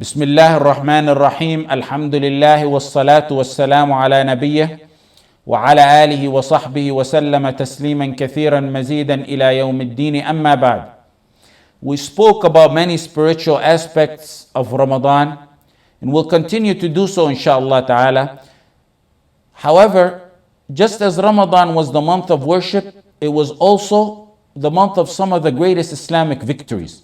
بسم الله الرحمن الرحيم الحمد لله والصلاة والسلام على نبيه وعلى آله وصحبه وسلم تسليما كثيرا مزيدا إلى يوم الدين أما بعد. We spoke about many spiritual aspects of Ramadan and we'll continue to do so inshallah ta'ala. However, just as Ramadan was the month of worship, it was also the month of some of the greatest Islamic victories.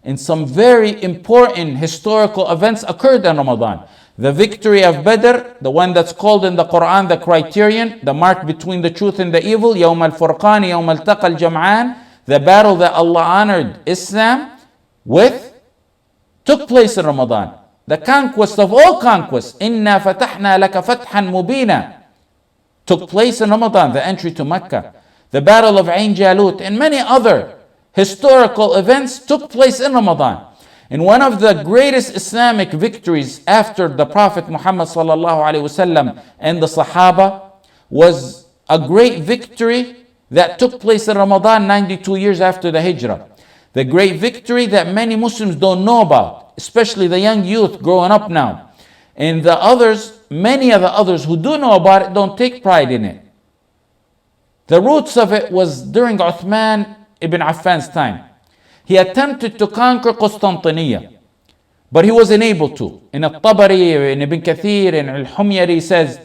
And some very important historical events occurred in Ramadan. The victory of Badr, the one that's called in the Quran the criterion, the mark between the truth and the evil, يوم الفرقان يوم التقى الجمعان, the battle that Allah honored Islam with, took place in Ramadan. The conquest of all conquests, إِنَّا فَتَحْنَا لَكَ فَتْحًا مُبِينًا, took place in Ramadan, the entry to Mecca. The battle of Ain Jalut and many other historical events took place in Ramadan. And one of the greatest Islamic victories after the Prophet Muhammad sallallahu alaihi wasallam and the Sahaba was a great victory that took place in Ramadan 92 years after the Hijrah. The great victory that many Muslims don't know about, especially the young youth growing up now. And the others, many of the others who do know about it don't take pride in it. The roots of it was during Uthman ibn Affan's time. He attempted to conquer Constantinople, but he wasn't able to. In Al-Tabari, in Ibn Kathir, in Al-Humyari says,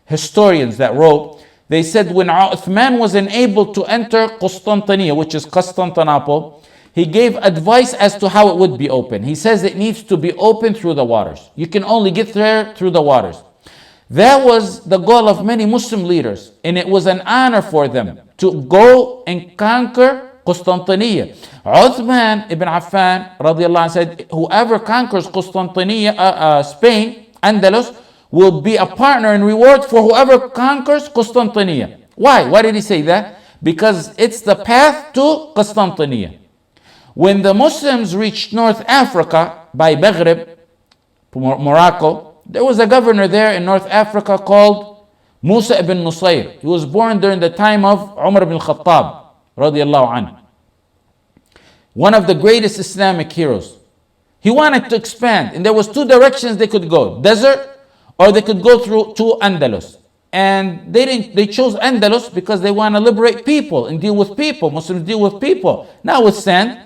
historians that wrote, they said when Uthman wasn't able to enter Constantinople, which is Constantinople, he gave advice as to how it would be open. He says it needs to be open through the waters. You can only get there through the waters. That was the goal of many Muslim leaders, and it was an honor for them to go and conquer Constantinople. Uthman ibn Affan radiallahu anh said, whoever conquers Constantinople, Spain, Andalus, will be a partner in reward for whoever conquers Constantinople. Why? Why did he say that? Because it's the path to Constantinople. When the Muslims reached North Africa by Maghrib, Morocco, there was a governor there in North Africa called Musa ibn Nusayr. He was born during the time of Umar ibn Khattab radiallahu anhu. One of the greatest Islamic heroes. He wanted to expand, and there was two directions they could go: desert, or they could go through to Andalus. And they chose Andalus because they want to liberate people and deal with people. Muslims deal with people, not with sand.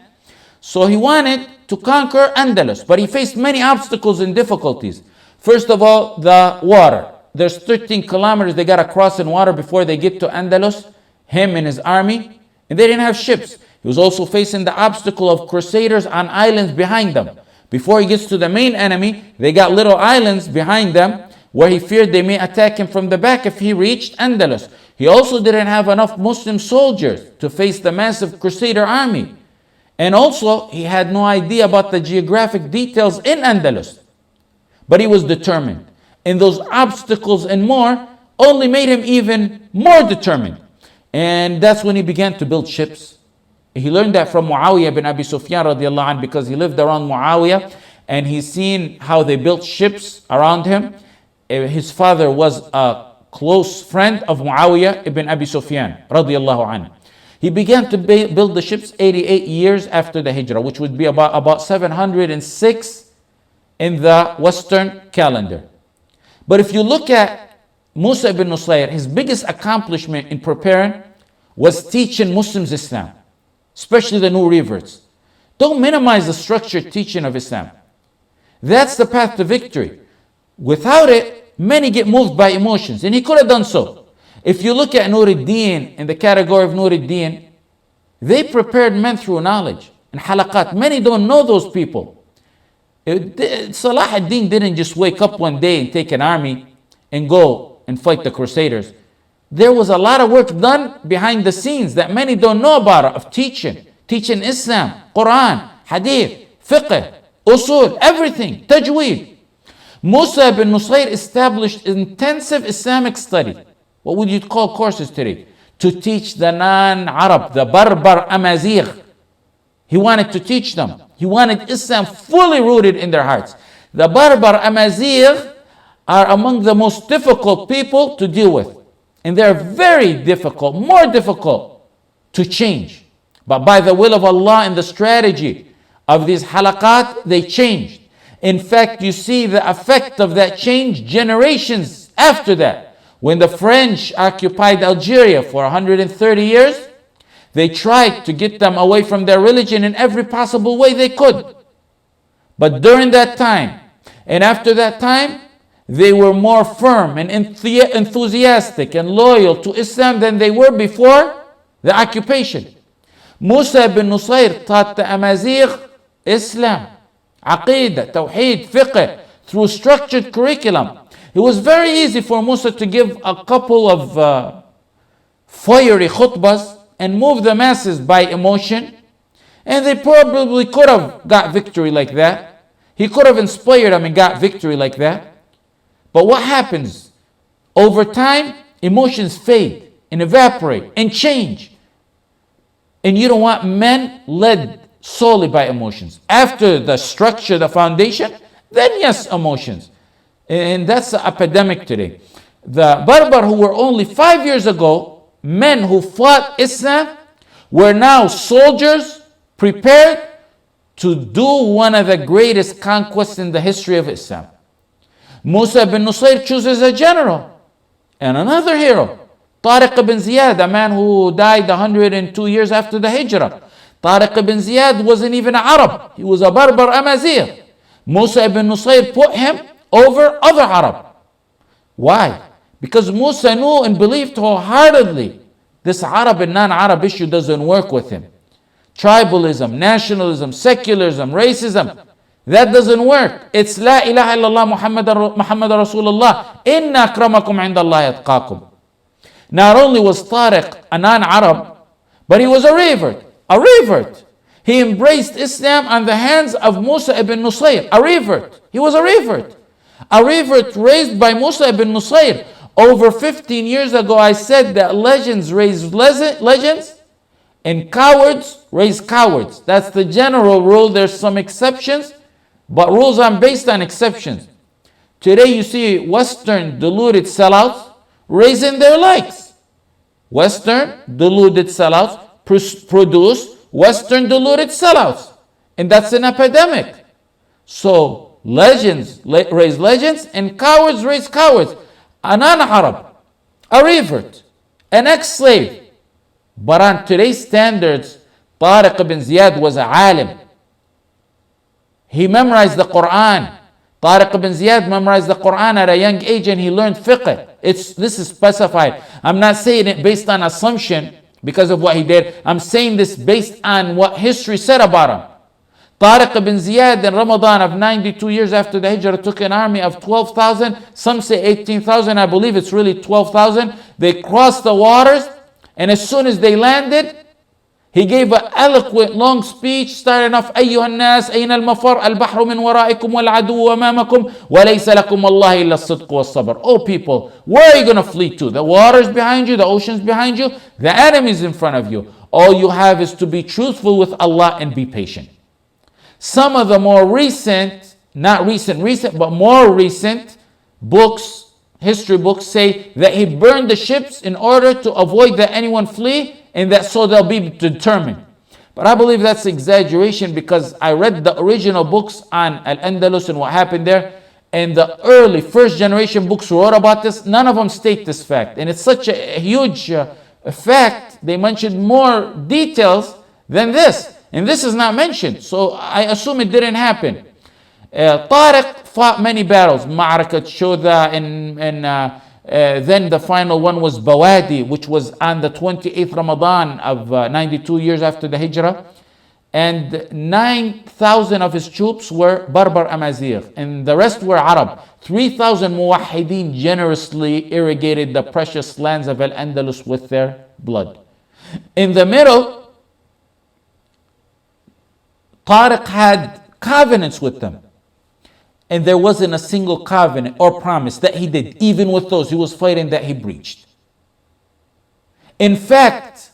So he wanted to conquer Andalus, but he faced many obstacles and difficulties. First of all, the water. There's 13 kilometers they got to cross in water before they get to Andalus, him and his army, and they didn't have ships. He was also facing the obstacle of crusaders on islands behind them. Before he gets to the main enemy, they got little islands behind them where he feared they may attack him from the back if he reached Andalus. He also didn't have enough Muslim soldiers to face the massive crusader army. And also, he had no idea about the geographic details in Andalus. But he was determined. And those obstacles and more only made him even more determined. And that's when he began to build ships. He learned that from Muawiyah ibn Abi Sufyan radiallahu anh, because he lived around Muawiyah and he's seen how they built ships around him. His father was a close friend of Muawiyah ibn Abi Sufyan radiallahu anh. He began to build the ships 88 years after the Hijrah, which would be about 706 in the Western calendar. But if you look at Musa ibn Nusayr, his biggest accomplishment in preparing was teaching Muslims Islam, especially the new reverts. Don't minimize the structured teaching of Islam. That's the path to victory. Without it, many get moved by emotions, and he could have done so. If you look at Nuruddin, in the category of Nuruddin, they prepared men through knowledge and halaqat. Many don't know those people. Salah ad-Din didn't just wake up one day and take an army and go and fight the crusaders. There was a lot of work done behind the scenes that many don't know about, of teaching Islam, Quran, Hadith, Fiqh, Usul, everything, Tajweed. Musa ibn Nusayr established intensive Islamic study. What would you call courses today? To teach the non-Arab, the Barbar Amazigh. He wanted to teach them. He wanted Islam fully rooted in their hearts. The Barbar Amazigh are among the most difficult people to deal with. And they're very difficult, more difficult to change. But by the will of Allah and the strategy of these halaqat, they changed. In fact, you see the effect of that change generations after that. When the French occupied Algeria for 130 years, they tried to get them away from their religion in every possible way they could. But during that time, and after that time, they were more firm and enthusiastic and loyal to Islam than they were before the occupation. Musa ibn Nusayr taught the Amazigh Islam, Aqidah, Tawheed, Fiqh, through structured curriculum. It was very easy for Musa to give a couple of fiery khutbahs and move the masses by emotion, and they probably could have got victory like that. He could have inspired them and got victory like that. But what happens? Over time, emotions fade and evaporate and change. And you don't want men led solely by emotions. After the structure, the foundation, then yes, emotions. And that's the epidemic today. The Berber who were only 5 years ago, men who fought Islam, were now soldiers prepared to do one of the greatest conquests in the history of Islam. Musa ibn Nusayr chooses a general and another hero, Tariq ibn Ziyad, a man who died 102 years after the Hijrah. Tariq ibn Ziyad wasn't even an Arab. He was a Berber Amazigh. Musa ibn Nusayr put him over other Arab. Why? Because Musa knew and believed wholeheartedly this Arab and non-Arab issue doesn't work with him. Tribalism, nationalism, secularism, racism, that doesn't work. It's La ilaha illallah Muhammad Rasulullah. Inna akramakum indallahi atqakum. Not only was Tariq a non-Arab, but he was a revert. A revert. He embraced Islam on the hands of Musa ibn Nusayr. A revert. He was a revert. A revert raised by Musa ibn Nusayr. Over 15 years ago, I said that legends raise legends and cowards raise cowards. That's the general rule. There's some exceptions, but rules are based on exceptions. Today you see Western deluded sellouts raising their likes. Western deluded sellouts produce Western deluded sellouts. And that's an epidemic. So legends raise legends and cowards raise cowards. A non-Arab, a revert, an ex-slave. But on today's standards, Tariq ibn Ziyad was a alim. He memorized the Quran. Tariq ibn Ziyad memorized the Quran at a young age and he learned fiqh. This is specified. I'm not saying it based on assumption because of what he did. I'm saying this based on what history said about him. Tariq ibn Ziyad in Ramadan of 92 years after the Hijrah took an army of 12,000. Some say 18,000. I believe it's really 12,000. They crossed the waters, and as soon as they landed, he gave an eloquent long speech starting off, أيها الناس أين المفر البحر من ورائكم والعدو أمامكم وليس لكم الله إلا الصدق والصبر. Oh people, where are you going to flee to? The waters behind you, the oceans behind you, the enemies in front of you. All you have is to be truthful with Allah and be patient. Some of the more recent, not recent, but more recent books, history books say that he burned the ships in order to avoid that anyone flee and that so they'll be determined. But I believe that's exaggeration because I read the original books on Al-Andalus and what happened there, and the early first generation books who wrote about this, none of them state this fact. And it's such a huge fact, they mentioned more details than this. And this is not mentioned, so I assume it didn't happen. Tariq fought many battles, Ma'arakat Shodha, and then the final one was Bawadi, which was on the 28th Ramadan of 92 years after the Hijrah. And 9,000 of his troops were Berber Amazigh, and the rest were Arab. 3,000 Muwahideen generously irrigated the precious lands of Al-Andalus with their blood. In the middle, Tariq had covenants with them. And there wasn't a single covenant or promise that he did, even with those he was fighting, that he breached. In fact,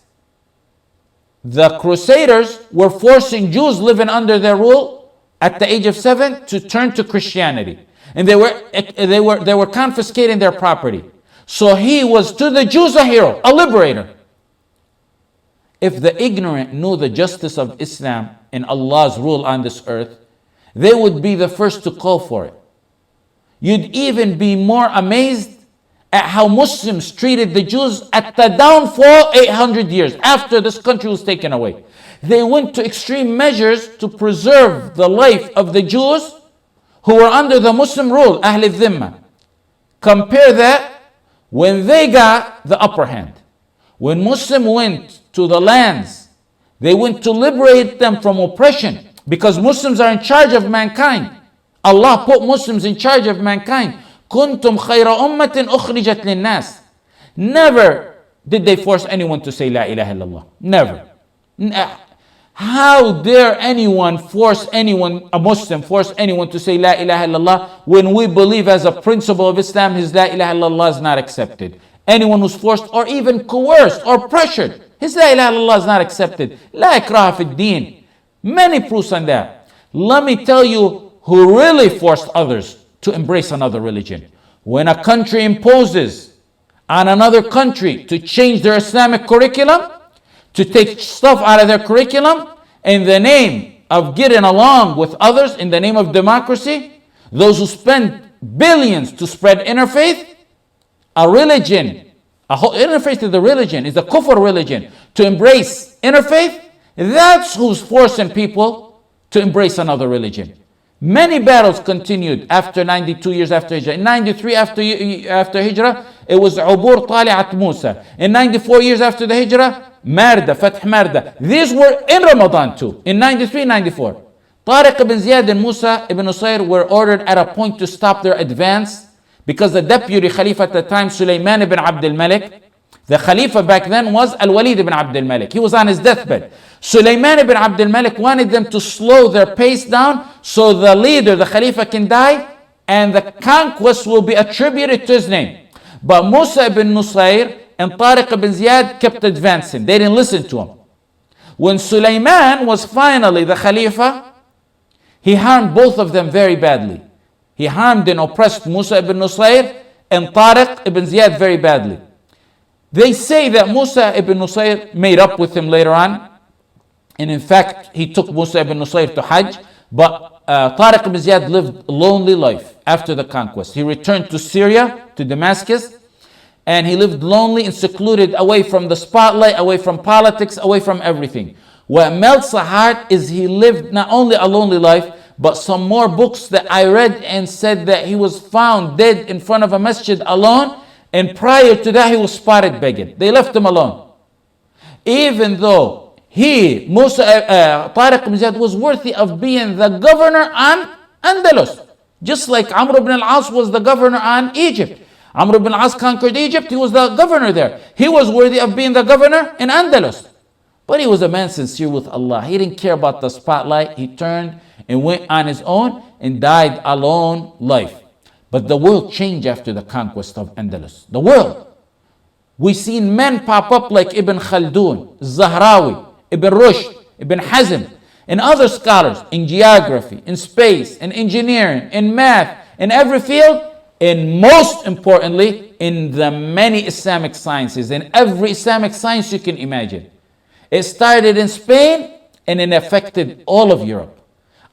the Crusaders were forcing Jews living under their rule at the age of 7 to turn to Christianity. And they were confiscating their property. So he was to the Jews a hero, a liberator. If the ignorant knew the justice of Islam and Allah's rule on this earth, they would be the first to call for it. You'd even be more amazed at how Muslims treated the Jews at the downfall 800 years after this country was taken away. They went to extreme measures to preserve the life of the Jews who were under the Muslim rule, Ahl al-Dhimma. Compare that when they got the upper hand. When Muslims went to the lands, they went to liberate them from oppression because Muslims are in charge of mankind. Allah put Muslims in charge of mankind. كنتم خير أمة أخرجت للناس. Never did they force anyone to say La ilaha illallah. Never. How dare anyone force anyone, a Muslim, force anyone to say La ilaha illallah when we believe as a principle of Islam his La ilaha illallah is not accepted. Anyone who's forced or even coerced or pressured, his La ilaha illallah is not accepted. La ikraha fi din. Many proofs on that. Let me tell you who really forced others to embrace another religion. When a country imposes on another country to change their Islamic curriculum, to take stuff out of their curriculum in the name of getting along with others, in the name of democracy, those who spend billions to spread interfaith, a religion, a whole interfaith is the religion, is the kufr religion, to embrace interfaith, that's who's forcing people to embrace another religion. Many battles continued after 92 years after Hijrah. In 93 after Hijrah, it was Ubur Tali'at Musa. In 94 years after the Hijrah, Marda, Fath Marda. These were in Ramadan too, in 93, 94. Tariq ibn Ziyad and Musa ibn Usayr were ordered at a point to stop their advance because the deputy Khalifa at the time, Sulaiman ibn Abdul Malik, the Khalifa back then was Al-Walid ibn Abdul Malik. He was on his deathbed. Sulaiman ibn Abdul Malik wanted them to slow their pace down so the leader, the Khalifa, can die and the conquest will be attributed to his name. But Musa ibn Nusayr and Tariq ibn Ziyad kept advancing. They didn't listen to him. When Sulaiman was finally the Khalifa, he harmed both of them very badly. He harmed and oppressed Musa ibn Nusayr and Tariq ibn Ziyad very badly. They say that Musa ibn Nusayr made up with him later on. And in fact, he took Musa ibn Nusayr to Hajj. But Tariq ibn Ziyad lived a lonely life after the conquest. He returned to Syria, to Damascus. And he lived lonely and secluded, away from the spotlight, away from politics, away from everything. What melts the heart is he lived not only a lonely life, but some more books that I read and said that he was found dead in front of a masjid alone. And prior to that, he was spotted begging. They left him alone. Even though Tariq ibn Ziyad was worthy of being the governor on Andalus. Just like Amr ibn al-As was the governor on Egypt. Amr ibn al-As conquered Egypt, he was the governor there. He was worthy of being the governor in Andalus. But he was a man sincere with Allah. He didn't care about the spotlight. He turned and went on his own and died a lone life. But the world changed after the conquest of Andalus. The world. We seen men pop up like Ibn Khaldun, Zahrawi, Ibn Rushd, Ibn Hazm, and other scholars in geography, in space, in engineering, in math, in every field, and most importantly, in the many Islamic sciences, in every Islamic science you can imagine. It started in Spain and it affected all of Europe.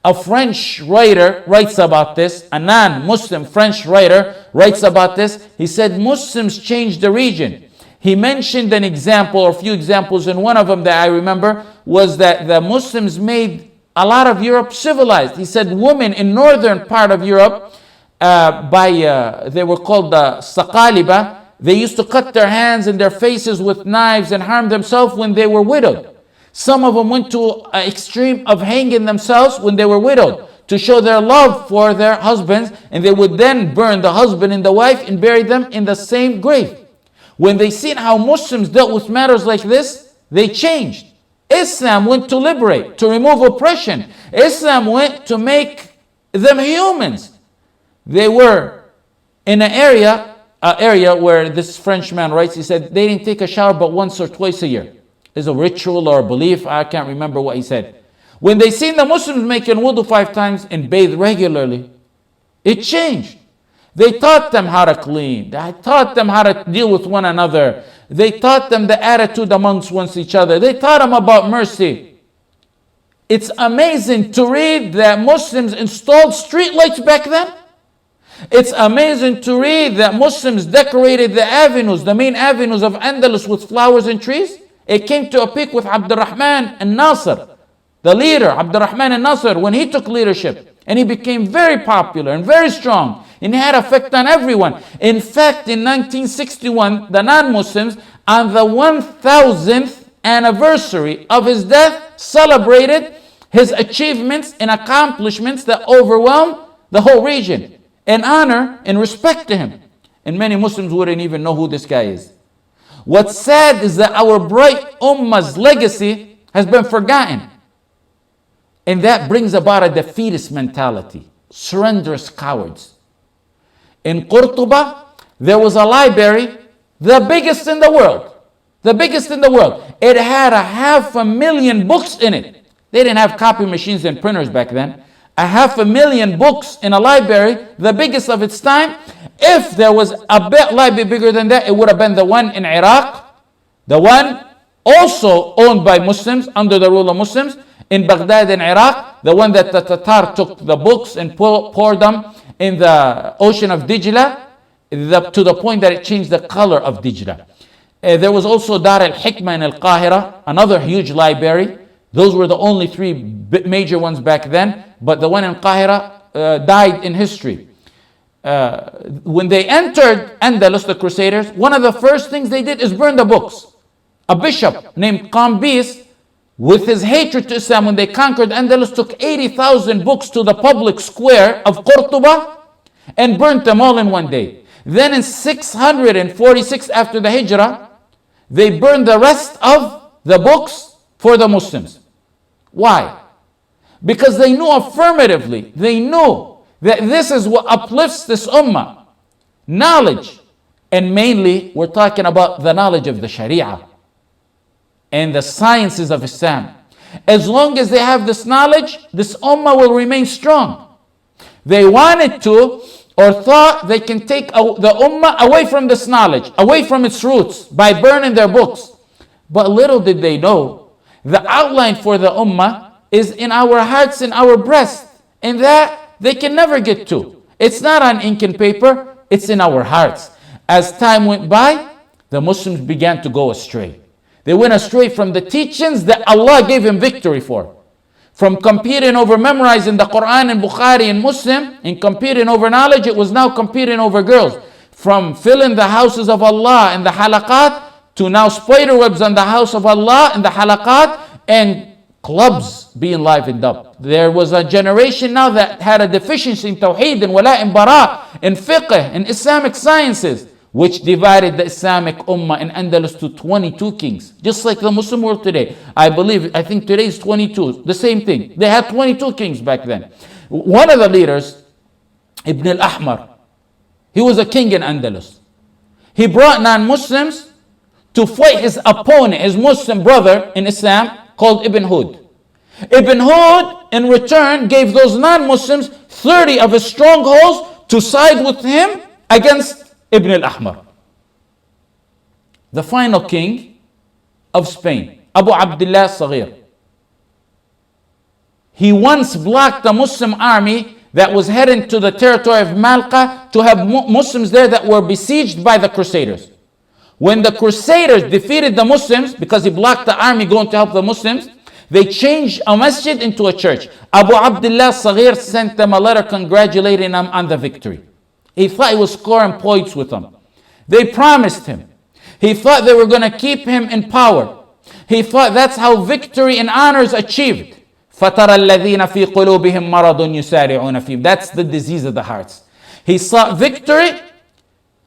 A French writer writes about this, a non-Muslim French writer writes about this. He said Muslims changed the region. He mentioned an example or a few examples, and one of them that I remember was that the Muslims made a lot of Europe civilized. He said women in northern part of Europe, they were called the Saqaliba, they used to cut their hands and their faces with knives and harm themselves when they were widowed. Some of them went to an extreme of hanging themselves when they were widowed to show their love for their husbands, and they would then burn the husband and the wife and bury them in the same grave. When they seen how Muslims dealt with matters like this, they changed. Islam went to liberate, to remove oppression. Islam went to make them humans. They were in an area where this Frenchman writes, he said they didn't take a shower but once or twice a year. There's a ritual or a belief, I can't remember what he said. When they seen the Muslims making wudu 5 times and bathe regularly, it changed. They taught them how to clean. They taught them how to deal with one another. They taught them the attitude amongst each other. They taught them about mercy. It's amazing to read that Muslims installed streetlights back then. It's amazing to read that Muslims decorated the avenues, the main avenues of Andalus with flowers and trees. It came to a peak with Abdurrahman al-Nasir, the leader, Abdurrahman al-Nasir, when he took leadership. And he became very popular and very strong. And he had effect on everyone. In fact, in 1961, the non-Muslims, on the 1000th anniversary of his death, celebrated his achievements and accomplishments that overwhelmed the whole region in honor and respect to him. And many Muslims wouldn't even know who this guy is. What's sad is that our bright ummah's legacy has been forgotten. And that brings about a defeatist mentality, surrenderous cowards. In Qurtuba, there was a library, the biggest in the world. The biggest in the world. It had 500,000 books in it. They didn't have copy machines and printers back then. 500,000 books in a library, the biggest of its time. If there was a library bigger than that, it would have been the one in Iraq, the one also owned by Muslims, under the rule of Muslims, in Baghdad in Iraq, the one that the Tatar took the books and poured them in the ocean of Dijla, to the point that it changed the color of Dijla. There was also Dar al-Hikmah in Al-Qahira, another huge library. Those were the only three major ones back then, but the one in Qahira died in history. When they entered Andalus, the Crusaders, one of the first things they did is burn the books. A bishop named Qambis, with his hatred to Islam, when they conquered Andalus, took 80,000 books to the public square of Qurtuba and burnt them all in one day. Then in 646 after the Hijrah, they burned the rest of the books for the Muslims. Why? Because they knew affirmatively, they knew that this is what uplifts this ummah. Knowledge. And mainly, we're talking about the knowledge of the Sharia and the sciences of Islam. As long as they have this knowledge, this ummah will remain strong. They wanted to, or thought they can take the ummah away from this knowledge, away from its roots, by burning their books. But little did they know, the outline for the ummah is in our hearts, in our breast, and that they can never get to. It's not on ink and paper, it's in our hearts. As time went by, the Muslims began to go astray. They went astray from the teachings that Allah gave him victory for. From competing over memorizing the Quran and Bukhari and Muslim, and competing over knowledge, it was now competing over girls. From filling the houses of Allah and the halaqat, to now spider webs on the house of Allah and the halaqat, and clubs being livened up. There was a generation now that had a deficiency in tawheed and wala and bara, in fiqh, and Islamic sciences, which divided the Islamic ummah in Andalus to 22 kings. Just like the Muslim world today. I think today is 22. The same thing. They had 22 kings back then. One of the leaders, Ibn al-Ahmar, he was a king in Andalus. He brought non-Muslims to fight his opponent, his Muslim brother in Islam, called Ibn Hud. Ibn Hud, in return, gave those non-Muslims 30 of his strongholds to side with him against Ibn al-Ahmar. The final king of Spain, Abu Abdullah Saghir. He once blocked a Muslim army that was heading to the territory of Malqa to have Muslims there that were besieged by the Crusaders. When the Crusaders defeated the Muslims, because he blocked the army going to help the Muslims, they changed a masjid into a church. Abu Abdullah Saghir sent them a letter congratulating them on the victory. He thought he was scoring points with them. They promised him. He thought they were going to keep him in power. He thought that's how victory and honor is achieved. فَتَرَى الَّذِينَ فِي قُلُوبِهِمْ مَرَضٌ يُسَارِعُونَ فِيهِمْ. That's the disease of the hearts. He sought victory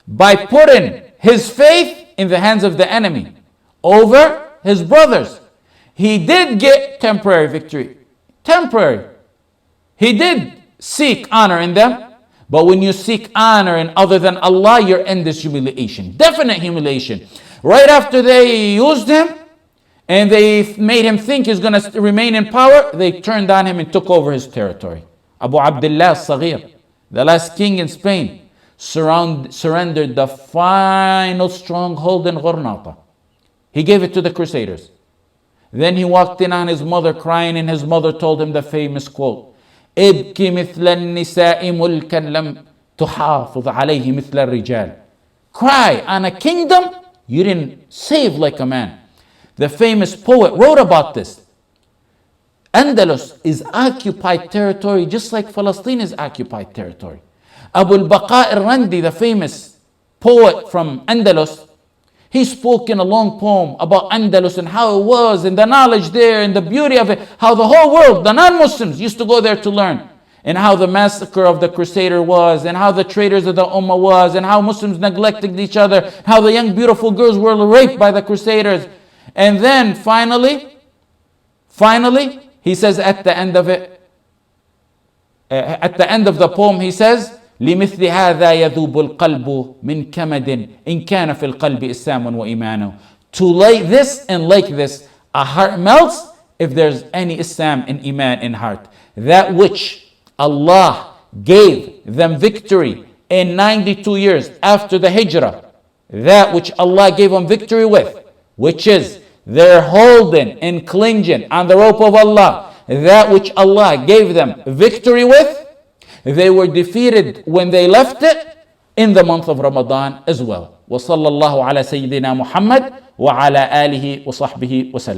by putting his faith in the hands of the enemy over his brothers. He did get temporary victory. Temporary. He did seek honor in them. But when you seek honor in other than Allah, your end is humiliation. Definite humiliation. Right after they used him and they made him think he's going to remain in power, they turned on him and took over his territory. Abu Abdullah Saghir, the last king in Spain, surrendered the final stronghold in Gharnata. He gave it to the Crusaders. Then he walked in on his mother crying, and his mother told him the famous quote, ابكي مثل النساء ملكا لم تحافظ عليه مثل الرجال. Cry on a kingdom you didn't save like a man. The famous poet wrote about this. Andalus is occupied territory just like Palestine is occupied territory. Abu al-Baqa al-Randi, the famous poet from Andalus, he spoke in a long poem about Andalus and how it was and the knowledge there and the beauty of it, how the whole world, the non-Muslims, used to go there to learn, and how the massacre of the Crusader was, and how the traitors of the Ummah was, and how Muslims neglected each other, how the young beautiful girls were raped by the Crusaders. And then finally, he says at the end of it, at the end of the poem, he says, لمثل هذا يذوب القلب من كمد إن كان في القلب إسلام وإيمان. To like this and like this, a heart melts if there's any Islam and Iman in heart. That which Allah gave them victory in 92 years after the Hijrah, that which Allah gave them victory with, which is they're holding and clinging on the rope of Allah, that which Allah gave them victory with, they were defeated when they left it in the month of Ramadan as well. وصلى الله على سيدنا محمد وعلى آله وصحبه وسلم.